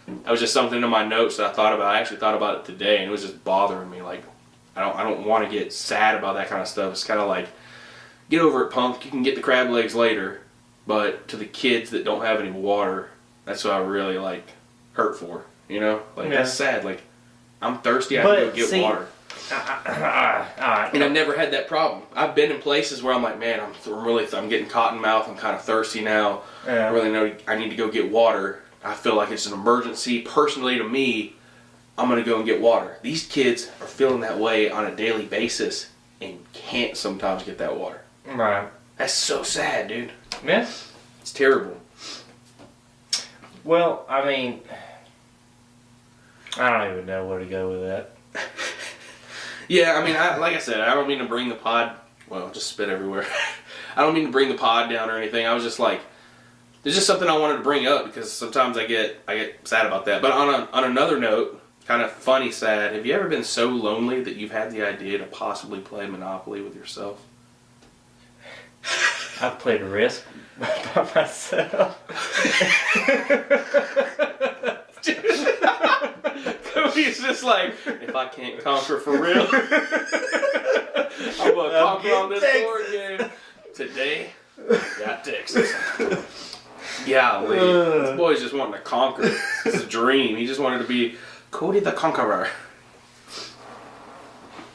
that was just something in my notes that I thought about. I actually thought about it today, and it was just bothering me. I don't want to get sad about that kind of stuff. It's kind of get over it, punk. You can get the crab legs later. But to the kids that don't have any water, that's what I really hurt for. That's sad. I'm thirsty. I can go get water. And I've never had that problem. I've been in places where I'm man, I'm getting cotton mouth. I'm kind of thirsty now. Yeah. I really know I need to go get water. I feel like it's an emergency. Personally, to me, I'm going to go and get water. These kids are feeling that way on a daily basis and can't sometimes get that water. Right. That's so sad, dude. Yeah. It's terrible. Well, I mean, I don't even know where to go with that. Yeah, I mean, like I said, I don't mean to bring the pod, just spit everywhere. I don't mean to bring the pod down or anything. I was just there's just something I wanted to bring up because sometimes I get sad about that. But on another note, kind of funny sad, have you ever been so lonely that you've had the idea to possibly play Monopoly with yourself? I've played Risk by myself. Cody's just if I can't conquer for real, I'm going to conquer on this board game. Today, got Texas. Golly, this boy's just wanting to conquer. It's a dream. He just wanted to be Cody the Conqueror.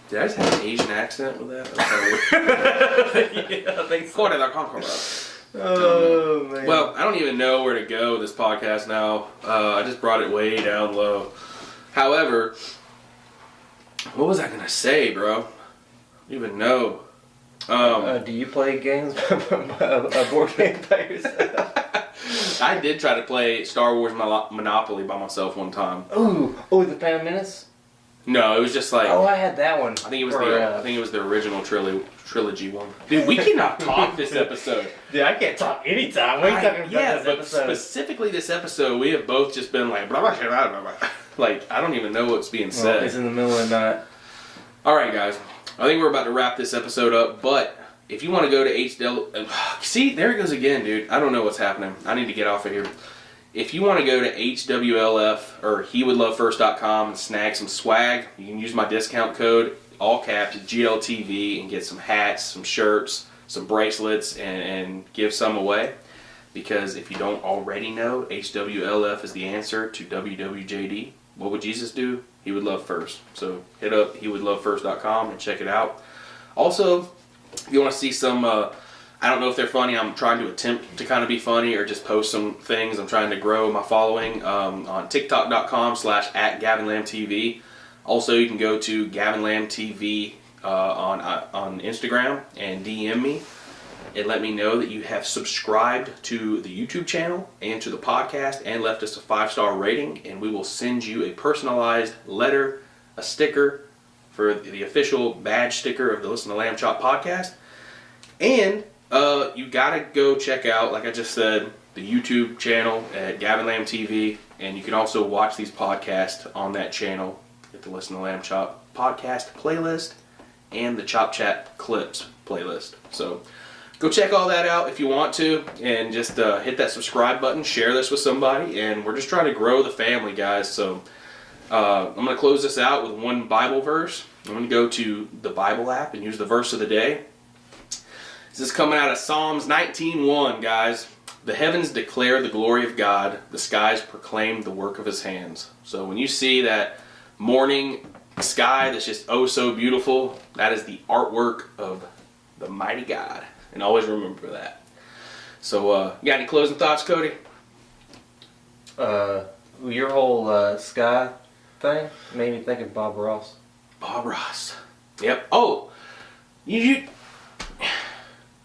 Did I just have an Asian accent with that? Yeah, I think so. Cody the Conqueror. Oh, man. Well, I don't even know where to go with this podcast now. I just brought it way down low. However, what was I going to say, bro? I don't even know. Do you play games, board games by yourself? I did try to play Star Wars Monopoly by myself one time. Ooh, the Phantom Menace? No, it was just I had that one. I think it was the original trilogy one. Dude, we cannot talk this episode. Dude, I can't talk anytime. What are you talking about this episode? Specifically this episode, we have both just been blah, blah, blah, blah, blah. I don't even know what's being said. It's in the middle of the night. Alright, guys. I think we're about to wrap this episode up, but if you want to go to L.T.L, see, there it goes again, dude. I don't know what's happening. I need to get off of here. If you want to go to HWLF or HeWouldLoveFirst.com and snag some swag, you can use my discount code, all caps, GLTV, and get some hats, some shirts, some bracelets, and give some away. Because if you don't already know, HWLF is the answer to WWJD. What would Jesus do? He would love first. So hit up HeWouldLoveFirst.com and check it out. Also, if you want to see some, I don't know if they're funny. I'm trying to attempt to kind of be funny or just post some things. I'm trying to grow my following on TikTok.com/@GavinLambTV. Also, you can go to GavinLambTV on Instagram and DM me and let me know that you have subscribed to the YouTube channel and to the podcast and left us a 5-star rating, and we will send you a personalized letter, a sticker for the official badge sticker of the Listen to Lamb Chop podcast. And you gotta go check out, like I just said, the YouTube channel at Gavin Lamb TV, and you can also watch these podcasts on that channel at the Listen to Lamb Chop podcast playlist and the Chop Chat Clips playlist. So go check all that out if you want to, and just hit that subscribe button, share this with somebody, and we're just trying to grow the family, guys. So I'm going to close this out with one Bible verse. I'm going to go to the Bible app and use the verse of the day. This is coming out of Psalms 19:1, guys. The heavens declare the glory of God. The skies proclaim the work of his hands. So when you see that morning sky that's just oh so beautiful, that is the artwork of the mighty God. And always remember that. So, you got any closing thoughts, Cody? Your whole sky thing made me think of Bob Ross. Bob Ross. Yep. Oh, you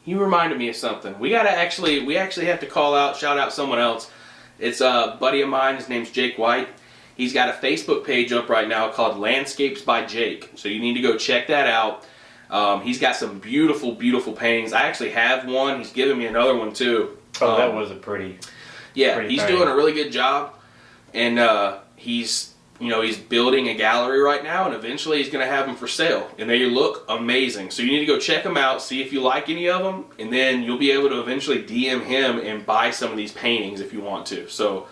reminded me of something. We actually have to shout out someone else. It's a buddy of mine. His name's Jake White. He's got a Facebook page up right now called Landscapes by Jake. So you need to go check that out. He's got some beautiful, beautiful paintings. I actually have one. He's given me another one too. Oh, that was a pretty. Yeah, pretty he's painting. doing a really good job, and he's building a gallery right now, and eventually he's going to have them for sale, and they look amazing. So you need to go check them out, see if you like any of them, and then you'll be able to eventually DM him and buy some of these paintings if you want to. So.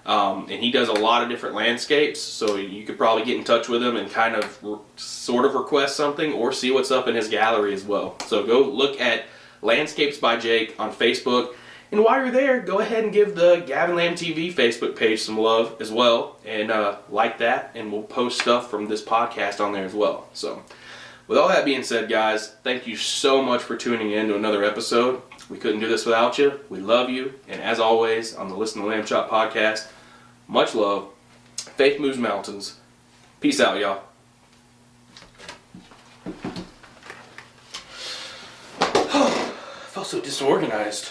And he does a lot of different landscapes, so you could probably get in touch with him and kind of sort of request something or see what's up in his gallery as well. So go look at Landscapes by Jake on Facebook, and while you're there, go ahead and give the Gavin Lamb TV Facebook page some love as well, and like that, and we'll post stuff from this podcast on there as well. So with all that being said, guys, thank you so much for tuning in to another episode. We couldn't do this without you. We love you. And as always, on the Listen to Lamb Chop podcast, much love. Faith moves mountains. Peace out, y'all. I felt so disorganized.